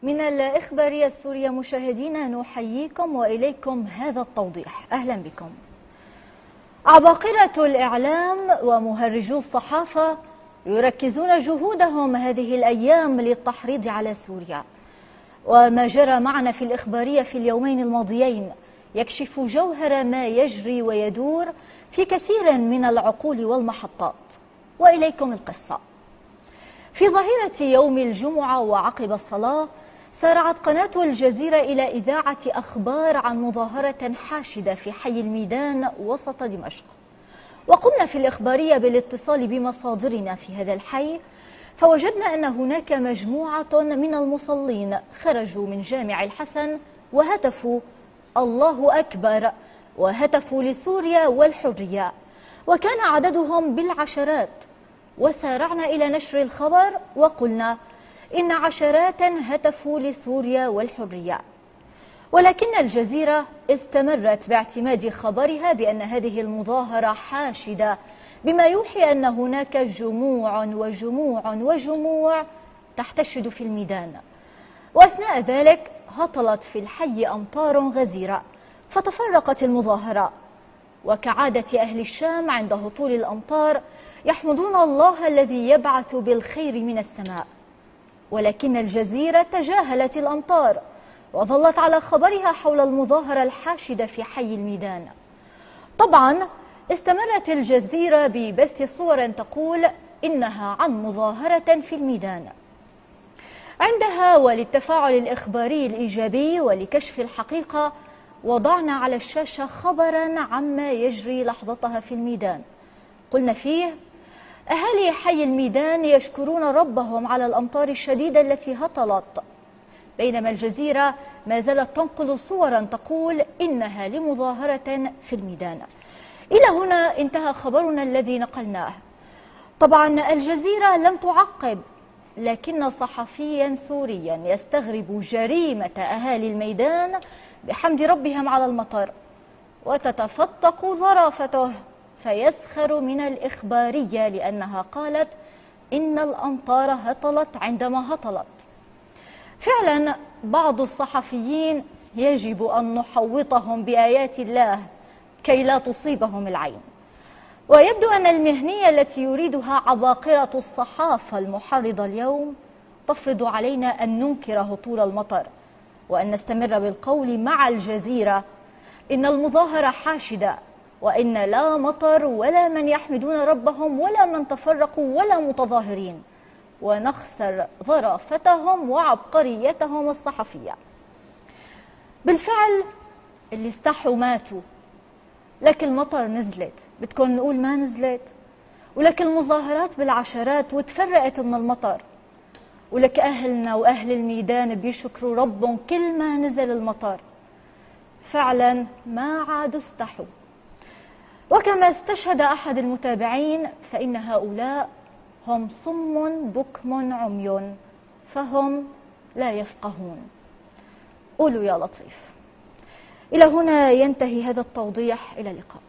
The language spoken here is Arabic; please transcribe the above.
من الإخبارية السورية مشاهدينا نحييكم وإليكم هذا التوضيح. أهلا بكم. عباقرة الإعلام ومهرجو الصحافة يركزون جهودهم هذه الأيام للتحريض على سوريا، وما جرى معنا في الإخبارية في اليومين الماضيين يكشف جوهر ما يجري ويدور في كثير من العقول والمحطات. وإليكم القصة. في ظهيرة يوم الجمعة وعقب الصلاة سارعت قناة الجزيرة إلى إذاعة أخبار عن مظاهرة حاشدة في حي الميدان وسط دمشق، وقمنا في الإخبارية بالاتصال بمصادرنا في هذا الحي، فوجدنا أن هناك مجموعة من المصلين خرجوا من جامع الحسن وهتفوا الله أكبر وهتفوا لسوريا والحرية، وكان عددهم بالعشرات. وسارعنا إلى نشر الخبر وقلنا إن عشرات هتفوا لسوريا والحرية، ولكن الجزيرة استمرت باعتماد خبرها بأن هذه المظاهرة حاشدة، بما يوحي أن هناك جموع وجموع وجموع تحتشد في الميدان. وأثناء ذلك هطلت في الحي أمطار غزيرة فتفرقت المظاهرة، وكعادة أهل الشام عند هطول الأمطار يحمدون الله الذي يبعث بالخير من السماء، ولكن الجزيرة تجاهلت الأمطار وظلت على خبرها حول المظاهرة الحاشدة في حي الميدان. طبعا استمرت الجزيرة ببث صور تقول إنها عن مظاهرة في الميدان. عندها وللتفاعل الإخباري الإيجابي ولكشف الحقيقة وضعنا على الشاشة خبرا عما يجري لحظتها في الميدان. قلنا فيه: أهالي حي الميدان يشكرون ربهم على الأمطار الشديدة التي هطلت، بينما الجزيرة ما زالت تنقل صورا تقول إنها لمظاهرة في الميدان. إلى هنا انتهى خبرنا الذي نقلناه. طبعا الجزيرة لم تعقب، لكن صحفيا سوريا يستغرب جريمة أهالي الميدان بحمد ربهم على المطر، وتتفتق ظرافته فيسخر من الإخبارية لأنها قالت إن الأمطار هطلت عندما هطلت. فعلا بعض الصحفيين يجب أن نحوطهم بآيات الله كي لا تصيبهم العين، ويبدو أن المهنية التي يريدها عباقرة الصحافة المحرضة اليوم تفرض علينا أن ننكر هطول المطر، وأن نستمر بالقول مع الجزيرة إن المظاهرة حاشدة، وإن لا مطر ولا من يحمدون ربهم ولا من تفرقوا ولا متظاهرين، ونخسر ظرافتهم وعبقريتهم الصحفية. بالفعل اللي استحوا ماتوا، لك المطر نزلت بدكم نقول ما نزلت، ولك المظاهرات بالعشرات وتفرقت من المطر، ولك أهلنا وأهل الميدان بيشكروا ربهم كل ما نزل المطر. فعلا ما عادوا استحوا، وكما استشهد أحد المتابعين فإن هؤلاء هم صم بكم عمي فهم لا يفقهون. قولوا يا لطيف. إلى هنا ينتهي هذا التوضيح، إلى اللقاء.